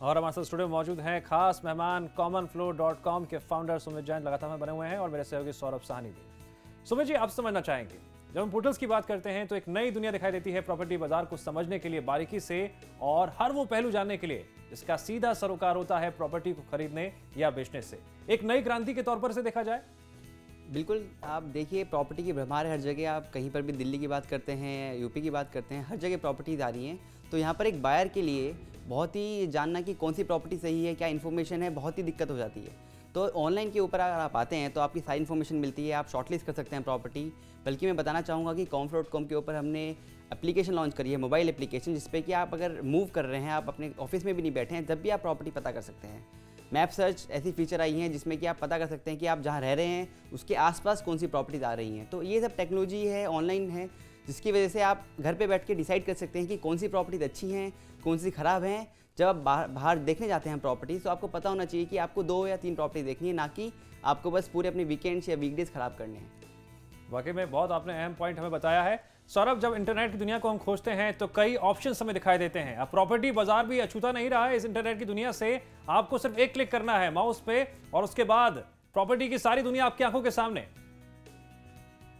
और हमारे साथ स्टूडियो में मौजूद हैं खास मेहमान commonflow.com के फाउंडर सुमित जैन लगातार में बने हुए हैं और मेरे सहयोगी सौरभ साहनी भी। सुमित जी, आप समझना चाहेंगे, जब हम पोर्टल्स की बात करते हैं तो एक नई दुनिया दिखाई देती है प्रॉपर्टी बाजार को समझने के लिए बारीकी से और हर वो पहलू जानने के लिए जिसका सीधा सरोकार होता है प्रॉपर्टी को खरीदने या बेचने से। एक नई क्रांति के तौर पर से देखा जाए। बिल्कुल, आप देखिए प्रॉपर्टी की भरमार है हर जगह। आप कहीं पर भी दिल्ली की बात करते हैं, यूपी की बात करते हैं, हर जगह प्रॉपर्टीज आ रही हैं। तो यहाँ पर एक बायर के लिए बहुत ही जानना कि कौन सी प्रॉपर्टी सही है, क्या इन्फॉर्मेशन है, बहुत ही दिक्कत हो जाती है। तो ऑनलाइन के ऊपर अगर आप आते हैं तो आपकी सारी इन्फॉर्मेशन मिलती है, आप शॉर्टलिस्ट कर सकते हैं प्रॉपर्टी। बल्कि मैं बताना चाहूँगा कि commonflow.com के ऊपर हमने एप्लीकेशन लॉन्च करी है, मोबाइल एप्लीकेशन, जिसपे कि आप अगर मूव कर रहे हैं, आप अपने ऑफिस में भी नहीं बैठे हैं, जब भी आप प्रॉपर्टी पता कर सकते हैं। मैप सर्च ऐसी फीचर आई हैं जिसमें कि आप पता कर सकते हैं कि आप जहाँ रह रहे हैं उसके आसपास कौन सी प्रॉपर्टीज आ रही हैं। तो ये सब टेक्नोलॉजी है, ऑनलाइन है, जिसकी वजह से आप घर पे बैठ के डिसाइड कर सकते हैं कि कौन सी प्रॉपर्टीज अच्छी हैं, कौन सी ख़राब हैं। जब आप बाहर देखने जाते हैं प्रॉपर्टीज, तो आपको पता होना चाहिए कि आपको 2 या 3 प्रॉपर्टी देखनी है, ना कि आपको बस पूरे अपने वीकेंड्स या वीकडेज ख़राब करने हैं। वाकई में बहुत आपने अहम पॉइंट हमें बताया है। सौरभ, जब इंटरनेट की दुनिया को हम खोजते हैं तो कई ऑप्शंस हमें दिखाई देते हैं। अब प्रॉपर्टी बाजार भी अछूता नहीं रहा है इस इंटरनेट की दुनिया से। आपको सिर्फ एक क्लिक करना है माउस पे और उसके बाद प्रॉपर्टी की सारी दुनिया आपकी आंखों के सामने।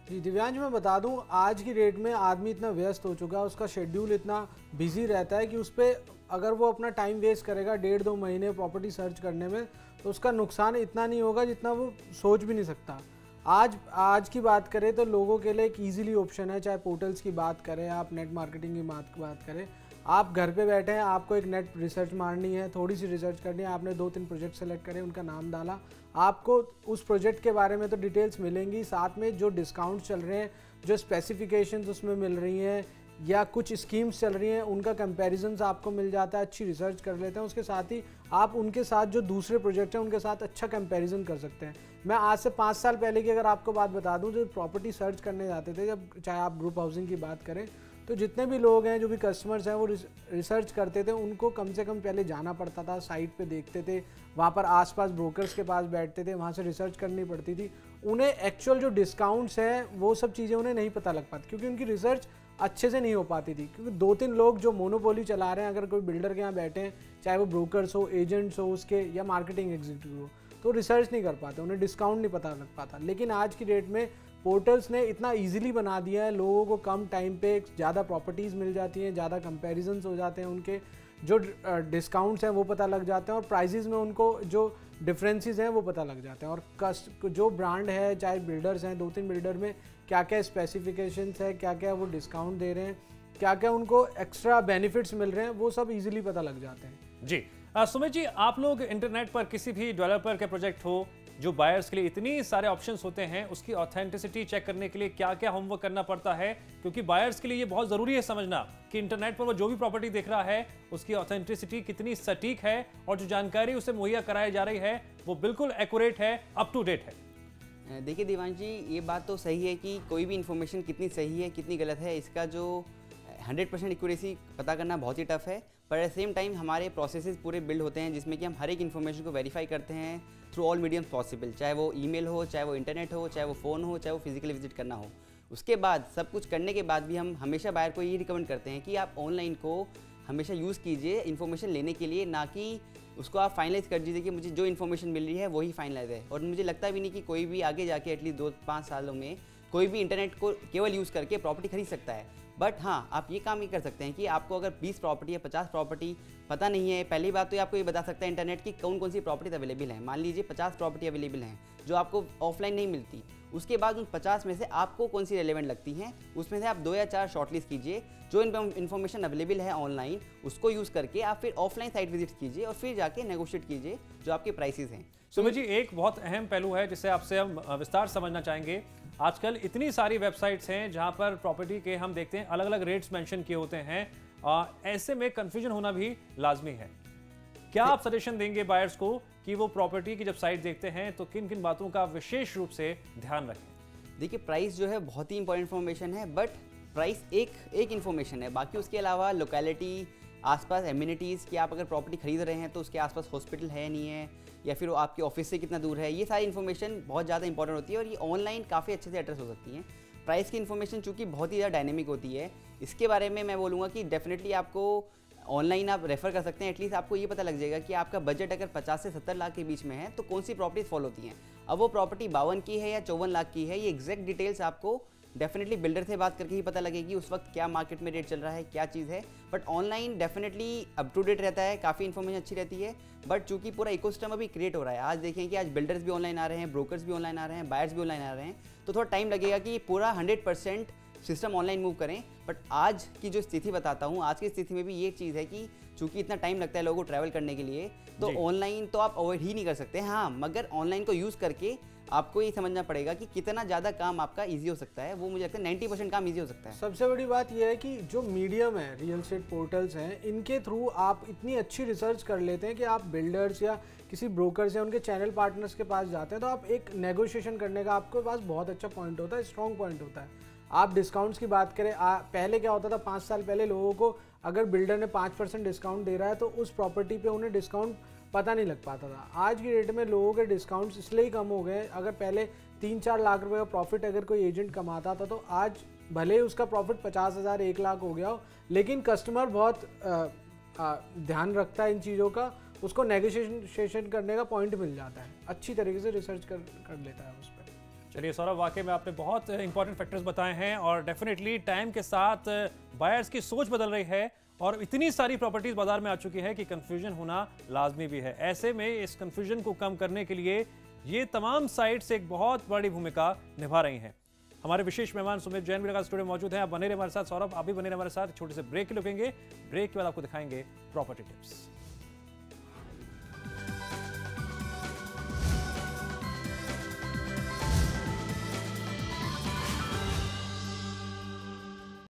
जी दिव्यांश, मैं बता दूं, आज की डेट में आदमी इतना व्यस्त हो चुका है, उसका शेड्यूल इतना बिजी रहता है कि उस पर अगर वो अपना टाइम वेस्ट करेगा 1.5-2 महीने प्रॉपर्टी सर्च करने में, तो उसका नुकसान इतना नहीं होगा जितना वो सोच भी नहीं सकता। आज की बात करें तो लोगों के लिए एक ईजिली ऑप्शन है, चाहे पोर्टल्स की बात करें, आप नेट मार्केटिंग की बात करें। आप घर पे बैठे हैं, आपको एक नेट रिसर्च मारनी है, थोड़ी सी रिसर्च करनी है, आपने 2-3 प्रोजेक्ट सेलेक्ट करे, उनका नाम डाला, आपको उस प्रोजेक्ट के बारे में तो डिटेल्स मिलेंगी, साथ में जो डिस्काउंट चल रहे हैं, जो स्पेसिफिकेशंस उसमें मिल रही हैं या कुछ स्कीम्स चल रही हैं, उनका कंपैरिजन्स आपको मिल जाता है, अच्छी रिसर्च कर लेते हैं। उसके साथ ही आप उनके साथ जो दूसरे प्रोजेक्ट हैं उनके साथ अच्छा कंपैरिजन कर सकते हैं। मैं आज से 5 साल पहले की अगर आपको बात बता दूं, जो प्रॉपर्टी सर्च करने जाते थे, जब चाहे आप ग्रुप हाउसिंग की बात करें, तो जितने भी लोग हैं, जो भी कस्टमर्स हैं, वो रिसर्च करते थे, उनको कम से कम पहले जाना पड़ता था, साइट पे देखते थे, वहाँ पर आसपास ब्रोकर्स के पास बैठते थे, वहाँ से रिसर्च करनी पड़ती थी। उन्हें एक्चुअल जो डिस्काउंट्स हैं वो सब चीज़ें उन्हें नहीं पता लग पाती, क्योंकि उनकी रिसर्च अच्छे से नहीं हो पाती थी। क्योंकि 2-3 लोग जो मोनोपोली चला रहे हैं, अगर कोई बिल्डर के यहाँ बैठे हैं, चाहे वो ब्रोकर्स हो, एजेंट्स हो उसके, या मार्केटिंग एग्जीक्यूटिव हो, तो रिसर्च नहीं कर पाते, उन्हें डिस्काउंट नहीं पता लग पाता। लेकिन आज की डेट में पोर्टल्स ने इतना इजीली बना दिया है, लोगों को कम टाइम पे ज़्यादा प्रॉपर्टीज़ मिल जाती हैं, ज़्यादा कंपैरिजन्स हो जाते हैं, उनके जो डिस्काउंट्स हैं वो पता लग जाते हैं, और प्राइजेज़ में उनको जो डिफरेंसेस हैं वो पता लग जाते हैं। और जो ब्रांड है, चाहे बिल्डर्स हैं, 2-3 बिल्डर में क्या क्या स्पेसिफिकेशंस है, क्या क्या वो डिस्काउंट दे रहे हैं, क्या क्या उनको एक्स्ट्रा बेनिफिट्स मिल रहे हैं, वो सब इजीली पता लग जाते हैं। जी सुमित जी, आप लोग इंटरनेट पर किसी भी डेवलपर के प्रोजेक्ट हो, जो बायर्स के लिए इतनी सारे ऑप्शंस होते हैं, उसकी ऑथेंटिसिटी चेक करने के लिए क्या क्या होमवर्क करना पड़ता है? क्योंकि बायर्स के लिए ये बहुत जरूरी है समझना कि इंटरनेट पर वो जो भी प्रॉपर्टी देख रहा है उसकी ऑथेंटिसिटी कितनी सटीक है और जो जानकारी उसे मुहैया कराई जा रही है वो बिल्कुल एक्यूरेट है, अप टू डेट है। देखिए दिवान जी, ये बात तो सही है कि कोई भी इन्फॉर्मेशन कितनी सही है, कितनी गलत है, इसका जो 100% एक्यूरेसी पता करना बहुत ही टफ है। पर एट सेम टाइम हमारे प्रोसेसेस पूरे बिल्ड होते हैं जिसमें कि हम हर एक इन्फॉर्मेशन को वेरीफाई करते हैं थ्रू ऑल मीडियम्स पॉसिबल, चाहे वो ईमेल हो, चाहे वो इंटरनेट हो, चाहे वो फ़ोन हो, चाहे वो फिजिकली विजिट करना हो। उसके बाद सब कुछ करने के बाद भी हम हमेशा बायर को ये रिकमेंड करते हैं कि आप ऑनलाइन को हमेशा यूज़ कीजिए इन्फॉर्मेशन लेने के लिए, ना कि उसको आप फाइनलाइज कर दीजिए कि मुझे जो इन्फॉर्मेशन मिल रही है वही फाइनलाइज है। और मुझे लगता भी नहीं कि कोई भी आगे जाके एटलीस्ट 2-5 सालों में कोई भी इंटरनेट को केवल यूज़ करके प्रॉपर्टी खरीद सकता है। बट हाँ, आप ये काम ही कर सकते हैं कि आपको अगर 20 प्रॉपर्टी या 50 प्रॉपर्टी पता नहीं है, पहली बात तो ये आपको ये बता सकता है इंटरनेट की कौन कौन सी प्रॉपर्टीज अवेलेबल हैं। मान लीजिए 50 प्रॉपर्टी अवेलेबल हैं जो आपको ऑफलाइन नहीं मिलती, उसके बाद उन 50 में से आपको कौन सी रेलेवेंट लगती हैं, उसमें से आप 2 या 4 शॉर्टलिस्ट कीजिए। जो इन्फॉर्मेशन अवेलेबल है ऑनलाइन उसको यूज़ करके आप फिर ऑफलाइन साइट विजिट कीजिए और फिर जाके नेगोशिएट कीजिए जो आपके प्राइसेस हैं। सुमित जी, एक बहुत अहम पहलू है जिसे आपसे हम विस्तार समझना चाहेंगे। आजकल इतनी सारी वेबसाइट्स हैं जहां पर प्रॉपर्टी के हम देखते हैं अलग अलग रेट्स मेंशन किए होते हैं, ऐसे में कंफ्यूजन होना भी लाजमी है। क्या आप सजेशन देंगे बायर्स को कि वो प्रॉपर्टी की जब साइट देखते हैं तो किन किन बातों का विशेष रूप से ध्यान रखें? देखिए, प्राइस जो है बहुत ही इंपॉर्टेंट इन्फॉर्मेशन है, बट प्राइस एक इन्फॉर्मेशन है। बाकी उसके अलावा लोकेलिटी, आसपास एमिनिटीज़ कि आप अगर प्रॉपर्टी खरीद रहे हैं तो उसके आसपास हॉस्पिटल है नहीं है, या फिर वो आपके ऑफिस से कितना दूर है, ये सारी इन्फॉर्मेशन बहुत ज़्यादा इंपॉर्टेंट होती है और ये ऑनलाइन काफ़ी अच्छे से एड्रेस हो सकती हैं। प्राइस की इन्फॉर्मेशन चूँकि बहुत ही ज़्यादा डायनेमिक होती है, इसके बारे में मैं बोलूँगा कि डेफिनेटली आपको ऑनलाइन आप रेफर कर सकते हैं। एटलीस्ट आपको ये पता लग जाएगा कि आपका बजट अगर 50 से 70 लाख के बीच में है तो कौन सी प्रॉपर्टीज फॉलो होती हैं। अब वो प्रॉपर्टी 52 की है या 54 लाख की है, ये एग्जैक्ट डिटेल्स आपको डेफिनेटली बिल्डर से बात करके ही पता लगेगी उस वक्त क्या मार्केट में रेट चल रहा है, क्या चीज़ है। But online definitely up to date रहता है, काफ़ी इन्फॉर्मेशन अच्छी रहती है। बट चूंकि पूरा इकोसिस्टम अभी क्रिएट हो रहा है, आज देखें कि आज बिल्डर्स भी ऑनलाइन आ रहे हैं, ब्रोकर्स भी ऑनलाइन आ रहे हैं, बायर्स भी ऑनलाइन आ रहे हैं, तो थोड़ा टाइम लगेगा कि पूरा 100% सिस्टम ऑनलाइन मूव करें। बट आज की जो स्थिति बताता हूँ, आज की स्थिति में भी ये चीज़ है कि चूंकि इतना टाइम लगता है लोगों को ट्रैवल करने के लिए, तो ऑनलाइन तो आप अवॉइड ही नहीं कर सकते। हाँ, मगर ऑनलाइन को यूज़ करके आपको ये समझना पड़ेगा कि कितना ज़्यादा काम आपका ईजी हो सकता है। वो मुझे लगता है 90% काम ईजी हो सकता है। सबसे बड़ी बात यह है कि जो मीडियम है, रियल एस्टेट पोर्टल्स हैं, इनके थ्रू आप इतनी अच्छी रिसर्च कर लेते हैं कि आप बिल्डर्स या किसी ब्रोकर्स या उनके चैनल पार्टनर्स के पास जाते हैं तो आप एक नेगोशिएशन करने का आपके पास बहुत अच्छा पॉइंट होता है, स्ट्रॉन्ग पॉइंट होता है। आप डिस्काउंट्स की बात करें, पहले क्या होता था, 5 साल पहले लोगों को अगर बिल्डर ने 5% डिस्काउंट दे रहा है तो उस प्रॉपर्टी पे उन्हें डिस्काउंट पता नहीं लग पाता था। आज की डेट में लोगों के डिस्काउंट्स इसलिए ही कम हो गए। अगर पहले 3-4 लाख रुपए का प्रॉफिट अगर कोई एजेंट कमाता था तो आज भले ही उसका प्रॉफिट 50,000 1 लाख हो गया हो, लेकिन कस्टमर बहुत ध्यान रखता है इन चीज़ों का, उसको नेगोशिएशन करने का पॉइंट मिल जाता है, अच्छी तरीके से रिसर्च कर लेता है उस पर। चलिए सौरभ, वाकई में आपने बहुत इंपॉर्टेंट फैक्टर्स बताए हैं और डेफिनेटली टाइम के साथ बायर्स की सोच बदल रही है और इतनी सारी प्रॉपर्टीज बाजार में आ चुकी है कि कंफ्यूजन होना लाजमी भी है। ऐसे में इस कंफ्यूजन को कम करने के लिए ये तमाम साइट्स एक बहुत बड़ी भूमिका निभा रही हैं। हमारे विशेष मेहमान सुमित जैन भी स्टूडियो में मौजूद हैं। आप बने रहे हमारे साथ। सौरभ, आप भी बने रहे हमारे साथ। छोटे से ब्रेक रुकेंगे, ब्रेक के बाद आपको दिखाएंगे प्रॉपर्टी टिप्स।